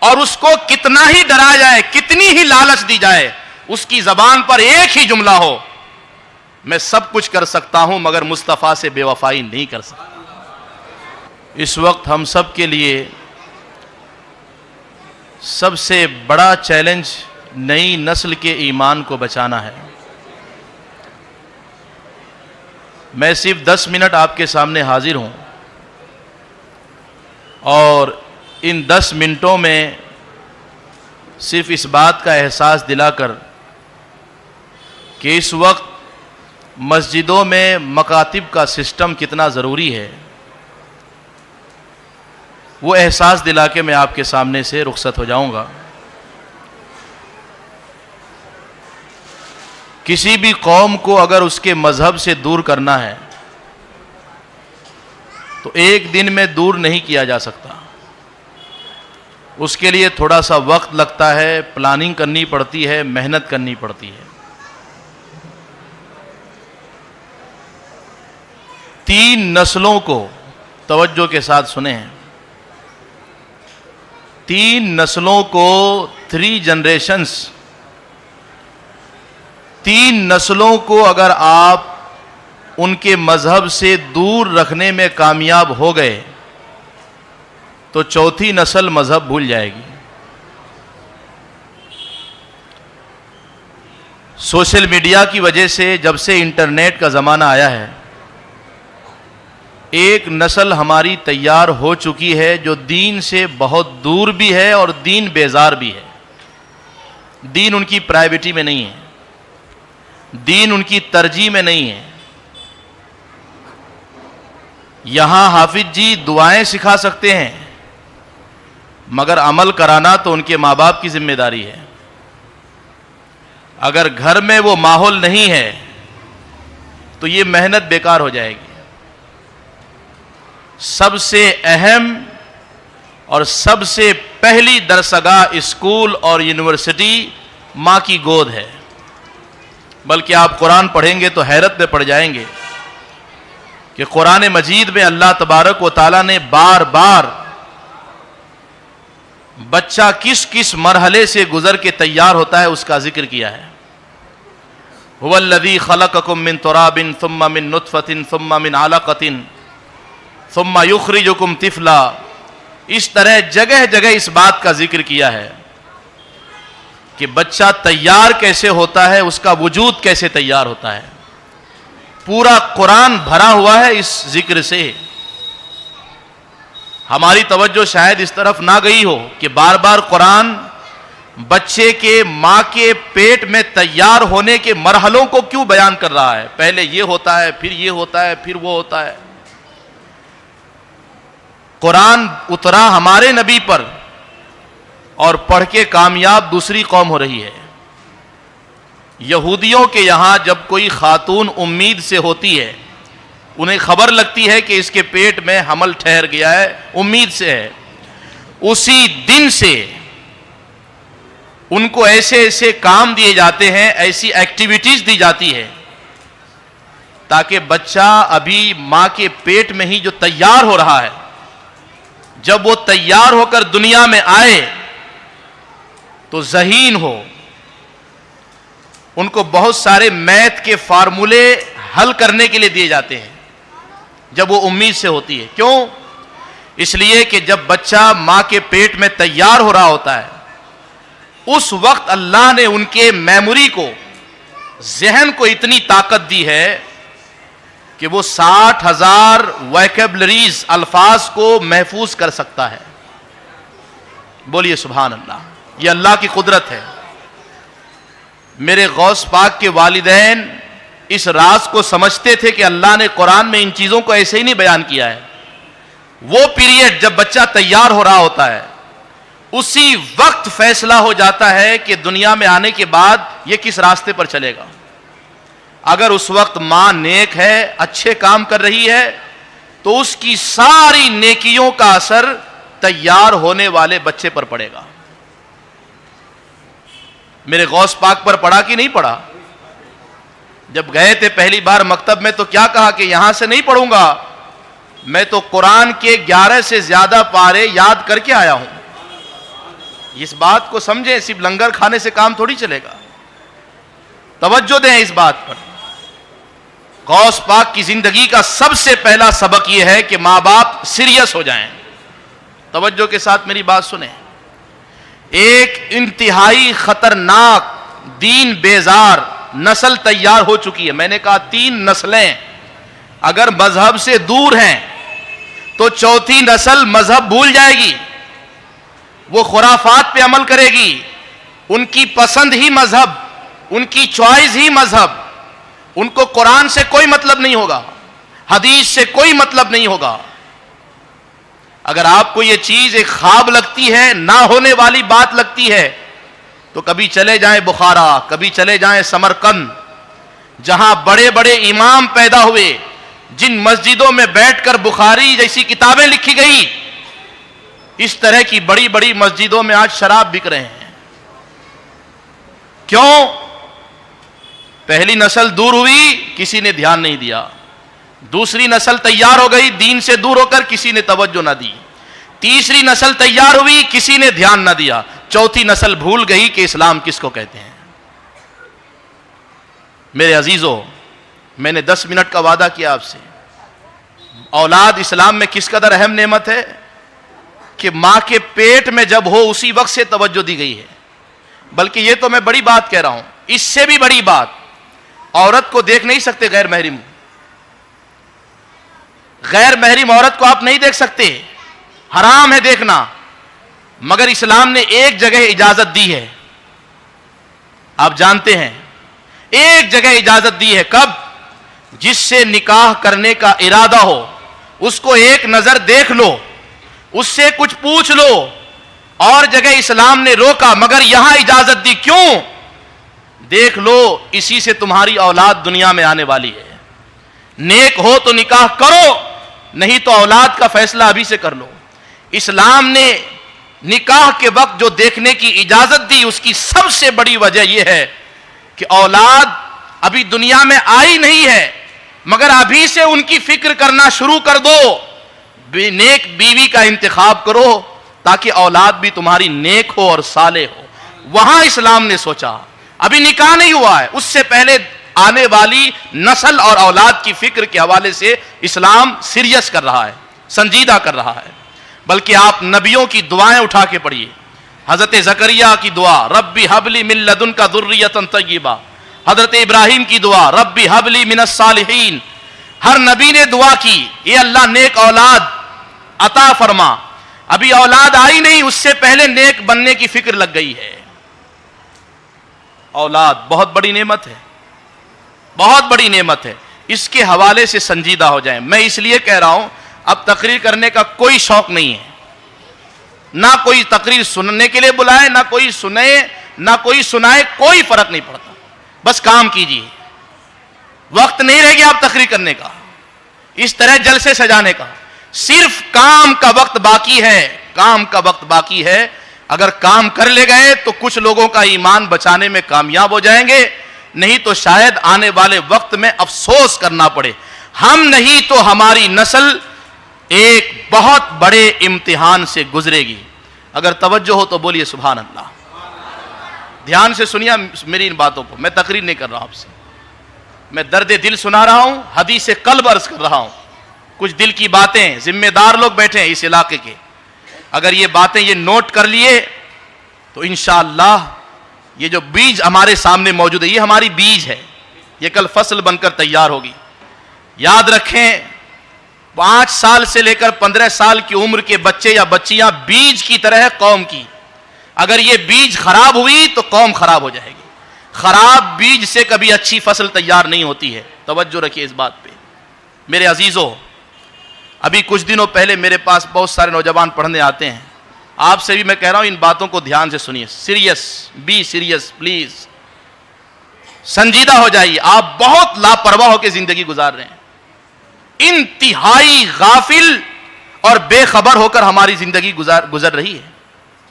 اور اس کو کتنا ہی ڈرایا جائے، کتنی ہی لالچ دی جائے، اس کی زبان پر ایک ہی جملہ ہو، میں سب کچھ کر سکتا ہوں مگر مصطفیٰ سے بے وفائی نہیں کر سکتا۔ اس وقت ہم سب کے لیے سب سے بڑا چیلنج نئی نسل کے ایمان کو بچانا ہے۔ میں صرف 10 منٹ آپ کے سامنے حاضر ہوں، اور ان 10 منٹوں میں صرف اس بات کا احساس دلا کر کہ اس وقت مسجدوں میں مکاتب کا سسٹم کتنا ضروری ہے، وہ احساس دلا کے میں آپ کے سامنے سے رخصت ہو جاؤں گا۔ کسی بھی قوم کو اگر اس کے مذہب سے دور کرنا ہے تو ایک دن میں دور نہیں کیا جا سکتا، اس کے لیے تھوڑا سا وقت لگتا ہے، پلاننگ کرنی پڑتی ہے، محنت کرنی پڑتی ہے۔ 3 نسلوں کو توجہ کے ساتھ سنیں ہیں، 3 نسلوں کو 3 جنریشنز، 3 نسلوں کو اگر آپ ان کے مذہب سے دور رکھنے میں کامیاب ہو گئے تو 4تھی نسل مذہب بھول جائے گی۔ سوشل میڈیا کی وجہ سے جب سے انٹرنیٹ کا زمانہ آیا ہے، ایک نسل ہماری تیار ہو چکی ہے جو دین سے بہت دور بھی ہے اور دین بیزار بھی ہے۔ دین ان کی پرائیویٹی میں نہیں ہے، دین ان کی ترجیح میں نہیں ہے۔ یہاں حافظ جی دعائیں سکھا سکتے ہیں مگر عمل کرانا تو ان کے ماں باپ کی ذمہ داری ہے۔ اگر گھر میں وہ ماحول نہیں ہے تو یہ محنت بیکار ہو جائے گی۔ سب سے اہم اور سب سے پہلی درسگاہ اسکول اور یونیورسٹی ماں کی گود ہے، بلکہ آپ قرآن پڑھیں گے تو حیرت میں پڑ جائیں گے کہ قرآن مجید میں اللہ تبارک و تعالیٰ نے بار بار بچہ کس کس مرحلے سے گزر کے تیار ہوتا ہے اس کا ذکر کیا ہے۔ هو الذی خلقکم من تراب ثم من نطفۃ ثم من علقۃ ثم یخرجکم طفلا، اس طرح جگہ جگہ اس بات کا ذکر کیا ہے کہ بچہ تیار کیسے ہوتا ہے، اس کا وجود کیسے تیار ہوتا ہے۔ پورا قرآن بھرا ہوا ہے اس ذکر سے۔ ہماری توجہ شاید اس طرف نہ گئی ہو کہ بار بار قرآن بچے کے ماں کے پیٹ میں تیار ہونے کے مرحلوں کو کیوں بیان کر رہا ہے۔ پہلے یہ ہوتا ہے، پھر یہ ہوتا ہے، پھر وہ ہوتا ہے۔ قرآن اترا ہمارے نبی پر اور پڑھ کے کامیاب دوسری قوم ہو رہی ہے۔ یہودیوں کے یہاں جب کوئی خاتون امید سے ہوتی ہے، انہیں خبر لگتی ہے کہ اس کے پیٹ میں حمل ٹھہر گیا ہے، امید سے ہے، اسی دن سے ان کو ایسے ایسے کام دیے جاتے ہیں، ایسی ایکٹیویٹیز دی جاتی ہے تاکہ بچہ ابھی ماں کے پیٹ میں ہی جو تیار ہو رہا ہے، جب وہ تیار ہو کر دنیا میں آئے تو ذہین ہو۔ ان کو بہت سارے میتھ کے فارمولے حل کرنے کے لیے دیے جاتے ہیں جب وہ امید سے ہوتی ہے۔ کیوں؟ اس لیے کہ جب بچہ ماں کے پیٹ میں تیار ہو رہا ہوتا ہے، اس وقت اللہ نے ان کے میموری کو، ذہن کو اتنی طاقت دی ہے کہ وہ 60,000 ویکیبلریز، الفاظ کو محفوظ کر سکتا ہے۔ بولیے سبحان اللہ، یہ اللہ کی قدرت ہے۔ میرے غوث پاک کے والدین اس راز کو سمجھتے تھے کہ اللہ نے قرآن میں ان چیزوں کو ایسے ہی نہیں بیان کیا ہے۔ وہ پیریڈ جب بچہ تیار ہو رہا ہوتا ہے، اسی وقت فیصلہ ہو جاتا ہے کہ دنیا میں آنے کے بعد یہ کس راستے پر چلے گا۔ اگر اس وقت ماں نیک ہے، اچھے کام کر رہی ہے، تو اس کی ساری نیکیوں کا اثر تیار ہونے والے بچے پر پڑے گا۔ میرے غوث پاک پر پڑا کہ نہیں پڑا؟ جب گئے تھے پہلی بار مکتب میں تو کیا کہا کہ یہاں سے نہیں پڑھوں گا، میں تو قرآن کے 11 سے زیادہ پارے یاد کر کے آیا ہوں۔ اس بات کو سمجھیں، صرف لنگر کھانے سے کام تھوڑی چلے گا. توجہ دیں اس بات پر. غوث پاک کی زندگی کا سب سے پہلا سبق یہ ہے کہ ماں باپ سیریس ہو جائیں. توجہ کے ساتھ میری بات سنیں. ایک انتہائی خطرناک دین بیزار نسل تیار ہو چکی ہے. میں نے کہا 3 نسلیں اگر مذہب سے دور ہیں تو چوتھی نسل مذہب بھول جائے گی. وہ خرافات پہ عمل کرے گی. ان کی پسند ہی مذہب، ان کی چوائس ہی مذہب. ان کو قرآن سے کوئی مطلب نہیں ہوگا، حدیث سے کوئی مطلب نہیں ہوگا. اگر آپ کو یہ چیز ایک خواب لگتی ہے، نہ ہونے والی بات لگتی ہے، تو کبھی چلے جائیں بخارا، کبھی چلے جائیں سمرقند، جہاں بڑے بڑے امام پیدا ہوئے، جن مسجدوں میں بیٹھ کر بخاری جیسی کتابیں لکھی گئی. اس طرح کی بڑی بڑی مسجدوں میں آج شراب بک رہے ہیں. کیوں؟ پہلی نسل دور ہوئی، کسی نے دھیان نہیں دیا. دوسری نسل تیار ہو گئی، دین سے دور ہو کر کسی نے توجہ نہ دی. تیسری نسل تیار ہوئی، کسی نے دھیان نہ دیا. چوتھی نسل بھول گئی کہ اسلام کس کو کہتے ہیں. میرے عزیزو، میں نے 10 منٹ کا وعدہ کیا آپ سے. اولاد اسلام میں کس قدر اہم نعمت ہے کہ ماں کے پیٹ میں جب ہو اسی وقت سے توجہ دی گئی ہے. بلکہ یہ تو میں بڑی بات کہہ رہا ہوں، اس سے بھی بڑی بات، عورت کو دیکھ نہیں سکتے غیر محرم. غیر محرم عورت کو آپ نہیں دیکھ سکتے، حرام ہے دیکھنا. مگر اسلام نے ایک جگہ اجازت دی ہے، آپ جانتے ہیں، ایک جگہ اجازت دی ہے. کب؟ جس سے نکاح کرنے کا ارادہ ہو اس کو ایک نظر دیکھ لو، اس سے کچھ پوچھ لو. اور جگہ اسلام نے روکا، مگر یہاں اجازت دی. کیوں؟ دیکھ لو، اسی سے تمہاری اولاد دنیا میں آنے والی ہے. نیک ہو تو نکاح کرو، نہیں تو اولاد کا فیصلہ ابھی سے کر لو. اسلام نے نکاح کے وقت جو دیکھنے کی اجازت دی، اس کی سب سے بڑی وجہ یہ ہے کہ اولاد ابھی دنیا میں آئی نہیں ہے، مگر ابھی سے ان کی فکر کرنا شروع کر دو. نیک بیوی کا انتخاب کرو تاکہ اولاد بھی تمہاری نیک ہو اور صالح ہو. وہاں اسلام نے سوچا. ابھی نکاح نہیں ہوا ہے، اس سے پہلے آنے والی نسل اور اولاد کی فکر کے حوالے سے اسلام سیریس کر رہا ہے، سنجیدہ کر رہا ہے. بلکہ آپ نبیوں کی دعائیں اٹھا کے پڑھیے. حضرت زکریا کی دعا، ربی حب لی من لدنک ذریۃ طیبہ. حضرت ابراہیم کی دعا، ربی حب لی من الصالحین. ہر نبی نے دعا کی، یہ اللہ نیک اولاد عطا فرما. ابھی اولاد آئی نہیں، اس سے پہلے نیک بننے کی فکر لگ گئی ہے. اولاد بہت بڑی نعمت ہے، بہت بڑی نعمت ہے. اس کے حوالے سے سنجیدہ ہو جائیں. میں اس لیے کہہ رہا ہوں، اب تقریر کرنے کا کوئی شوق نہیں ہے. نہ کوئی تقریر سننے کے لیے بلائے، نہ کوئی سنے، نہ کوئی سنائے، کوئی فرق نہیں پڑتا. بس کام کیجیے. وقت نہیں رہ گیا اب تقریر کرنے کا، اس طرح جلسے سجانے کا. صرف کام کا وقت باقی ہے، کام کا وقت باقی ہے. اگر کام کر لے گئے تو کچھ لوگوں کا ایمان بچانے میں کامیاب ہو جائیں گے، نہیں تو شاید آنے والے وقت میں افسوس کرنا پڑے. ہم نہیں تو ہماری نسل ایک بہت بڑے امتحان سے گزرے گی. اگر توجہ ہو تو بولیے سبحان اللہ. دھیان سے سنیے میری ان باتوں کو. میں تقریر نہیں کر رہا ہوں آپ سے، میں درد دل سنا رہا ہوں، حدیث قلب عرض کر رہا ہوں. کچھ دل کی باتیں، ذمہ دار لوگ بیٹھے ہیں اس علاقے کے، اگر یہ باتیں یہ نوٹ کر لیے تو انشاءاللہ یہ جو بیج ہمارے سامنے موجود ہے، یہ ہماری بیج ہے، یہ کل فصل بن کر تیار ہوگی. یاد رکھیں، 5 سال سے لے کر 15 سال کی عمر کے بچے یا بچیاں بیج کی طرح ہے قوم کی. اگر یہ بیج خراب ہوئی تو قوم خراب ہو جائے گی. خراب بیج سے کبھی اچھی فصل تیار نہیں ہوتی ہے. توجہ رکھیے اس بات پہ. میرے عزیزو، ابھی کچھ دنوں پہلے میرے پاس بہت سارے نوجوان پڑھنے آتے ہیں. آپ سے بھی میں کہہ رہا ہوں ان باتوں کو دھیان سے سنیے. Serious, be serious please. سنجیدہ ہو جائیے. آپ بہت لاپرواہ ہو کے زندگی گزار رہے ہیں. انتہائی غافل اور بے خبر ہو کر ہماری زندگی گزر رہی ہے.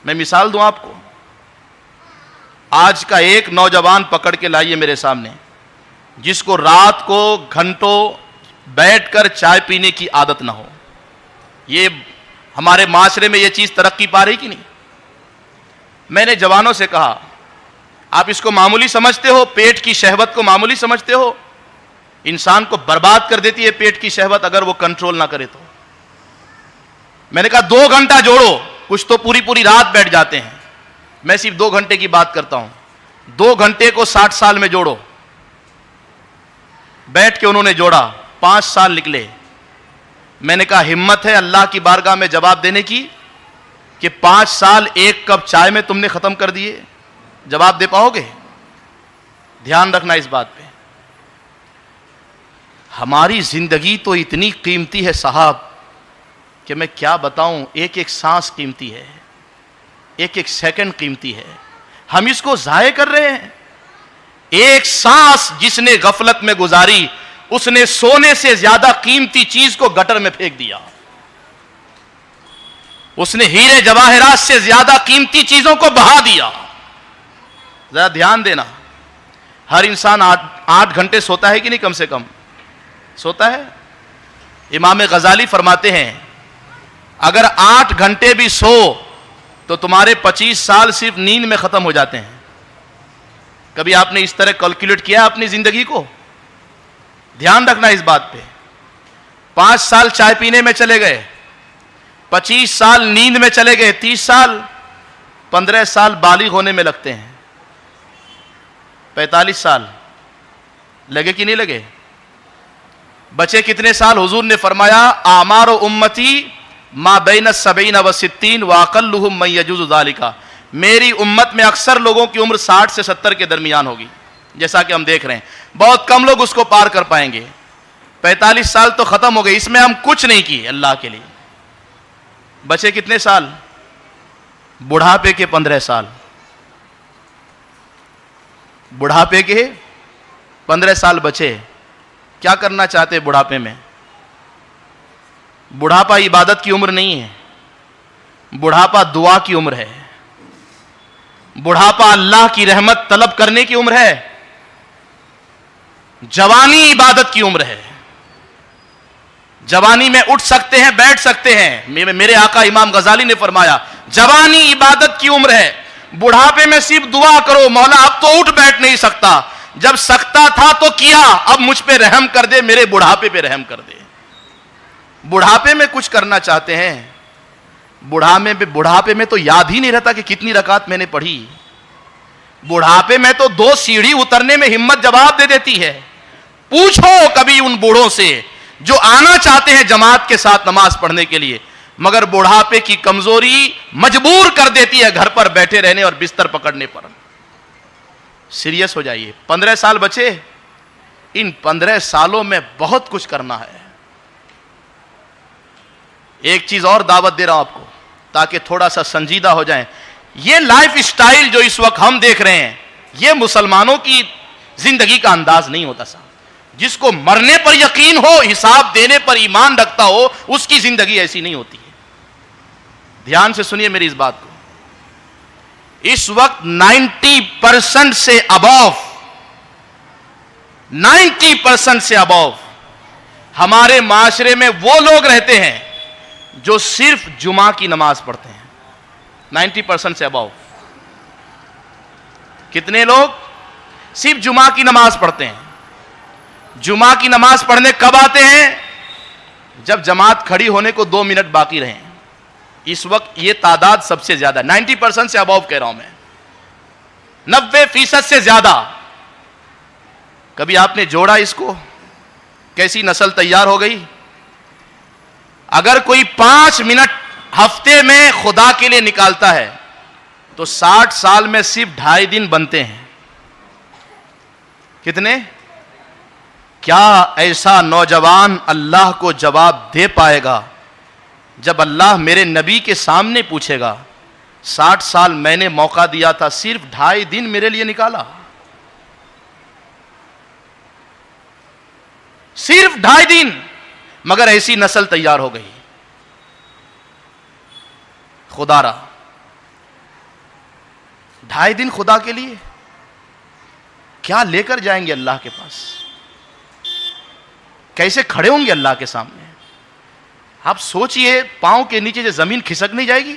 میں مثال دوں آپ کو. آج کا ایک نوجوان پکڑ کے لائیے میرے سامنے جس کو رات کو گھنٹوں بیٹھ کر چائے پینے کی عادت نہ ہو. یہ ہمارے معاشرے میں یہ چیز ترقی پا رہی کہ نہیں؟ میں نے جوانوں سے کہا آپ اس کو معمولی سمجھتے ہو, پیٹ کی شہوت کو معمولی سمجھتے ہو؟ انسان کو برباد کر دیتی ہے پیٹ کی شہوت اگر وہ کنٹرول نہ کرے تو. میں نے کہا 2 گھنٹہ جوڑو, کچھ تو پوری پوری رات بیٹھ جاتے ہیں, میں صرف 2 گھنٹے کی بات کرتا ہوں. 2 گھنٹے کو 60 سال میں جوڑو. بیٹھ کے انہوں نے جوڑا, 5 سال نکلے. میں نے کہا ہمت ہے اللہ کی بارگاہ میں جواب دینے کی کہ 5 سال 1 کپ چائے میں تم نے ختم کر دیے؟ جواب دے پاؤ گے؟ دھیان رکھنا اس بات پہ. ہماری زندگی تو اتنی قیمتی ہے صاحب کہ میں کیا بتاؤں, ایک ایک سانس قیمتی ہے, ایک ایک سیکنڈ قیمتی ہے. ہم اس کو ضائع کر رہے ہیں. ایک سانس جس نے غفلت میں گزاری اس نے سونے سے زیادہ قیمتی چیز کو گٹر میں پھینک دیا. اس نے ہیرے جواہرات سے زیادہ قیمتی چیزوں کو بہا دیا. ذرا دھیان دینا, ہر انسان 8 گھنٹے سوتا ہے کہ نہیں؟ کم سے کم سوتا ہے. امام غزالی فرماتے ہیں اگر 8 گھنٹے بھی سو تو تمہارے 25 سال صرف نیند میں ختم ہو جاتے ہیں. کبھی آپ نے اس طرح کیلکولیٹ کیا اپنی زندگی کو؟ دھیان رکھنا اس بات پہ. 5 سال چائے پینے میں چلے گئے, 25 سال نیند میں چلے گئے, 30 سال 15 سال بالغ ہونے میں لگتے ہیں, 45 سال لگے کہ نہیں لگے؟ بچے کتنے سال؟ حضور نے فرمایا اعمار امتی ما بین 70 و 60 واقلہم من یجوز ذالک. میری امت میں اکثر لوگوں کی عمر 60 سے 70 کے درمیان ہوگی, جیسا کہ ہم دیکھ رہے ہیں. بہت کم لوگ اس کو پار کر پائیں گے. 45 سال تو ختم ہو گئے, اس میں ہم کچھ نہیں کیے اللہ کے لیے. بچے کتنے سال؟ بڑھاپے کے 15 سال. بڑھاپے کے 15 سال بچے. کیا کرنا چاہتے بڑھاپے میں؟ بڑھاپا عبادت کی عمر نہیں ہے, بڑھاپا دعا کی عمر ہے, بڑھاپا اللہ کی رحمت طلب کرنے کی عمر ہے, جوانی عبادت کی عمر ہے. جوانی میں اٹھ سکتے ہیں, بیٹھ سکتے ہیں. میرے آقا امام غزالی نے فرمایا جوانی عبادت کی عمر ہے. بڑھاپے میں صرف دعا کرو مولا اب تو اٹھ بیٹھ نہیں سکتا, جب سکتا تھا تو کیا, اب مجھ پہ رحم کر دے, میرے بڑھاپے پہ رحم کر دے. بڑھاپے میں کچھ کرنا چاہتے ہیں, بڑھاپے میں تو یاد ہی نہیں رہتا کہ کتنی رکعت میں نے پڑھی. بڑھاپے میں تو 2 سیڑھی اترنے میں ہمت جواب دے دیتی ہے. پوچھو کبھی ان بوڑھوں سے جو آنا چاہتے ہیں جماعت کے ساتھ نماز پڑھنے کے لیے, مگر بڑھاپے کی کمزوری مجبور کر دیتی ہے گھر پر بیٹھے رہنے اور بستر پکڑنے پر. سیریس ہو جائیے. 15 سال بچے, ان 15 سالوں میں بہت کچھ کرنا ہے. ایک چیز اور دعوت دے رہا ہوں آپ کو تاکہ تھوڑا سا سنجیدہ ہو جائیں. یہ لائف سٹائل جو اس وقت ہم دیکھ رہے ہیں یہ مسلمانوں کی زندگی کا انداز نہیں ہوتا صاحب. جس کو مرنے پر یقین ہو, حساب دینے پر ایمان رکھتا ہو, اس کی زندگی ایسی نہیں ہوتی ہے. دھیان سے سنیے میری اس بات کو. اس وقت 90% سے ابو 90% سے ابو ہمارے معاشرے میں وہ لوگ رہتے ہیں جو صرف جمعہ کی نماز پڑھتے ہیں. 90% سے ابو. کتنے لوگ صرف جمعہ کی نماز پڑھتے ہیں؟ جمعہ کی نماز پڑھنے کب آتے ہیں؟ جب جماعت کھڑی ہونے کو 2 منٹ باقی رہیں. اس وقت یہ تعداد سب سے زیادہ 90% سے ابو کہہ رہا ہوں میں, 90% سے زیادہ. کبھی آپ نے جوڑا اس کو؟ کیسی نسل تیار ہو گئی. اگر کوئی 5 منٹ ہفتے میں خدا کے لیے نکالتا ہے تو 60 سال میں صرف 2.5 دن بنتے ہیں. کتنے؟ کیا ایسا نوجوان اللہ کو جواب دے پائے گا جب اللہ میرے نبی کے سامنے پوچھے گا 60 سال میں نے موقع دیا تھا, صرف 2.5 دن میرے لیے نکالا, صرف 2.5 دن, مگر ایسی نسل تیار ہو گئی. خدا را 2.5 دن خدا کے لیے کیا لے کر جائیں گے اللہ کے پاس؟ کیسے کھڑے ہوں گے اللہ کے سامنے؟ آپ سوچئے, پاؤں کے نیچے سے زمین کھسک نہیں جائے گی؟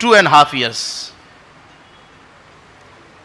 2.5 years।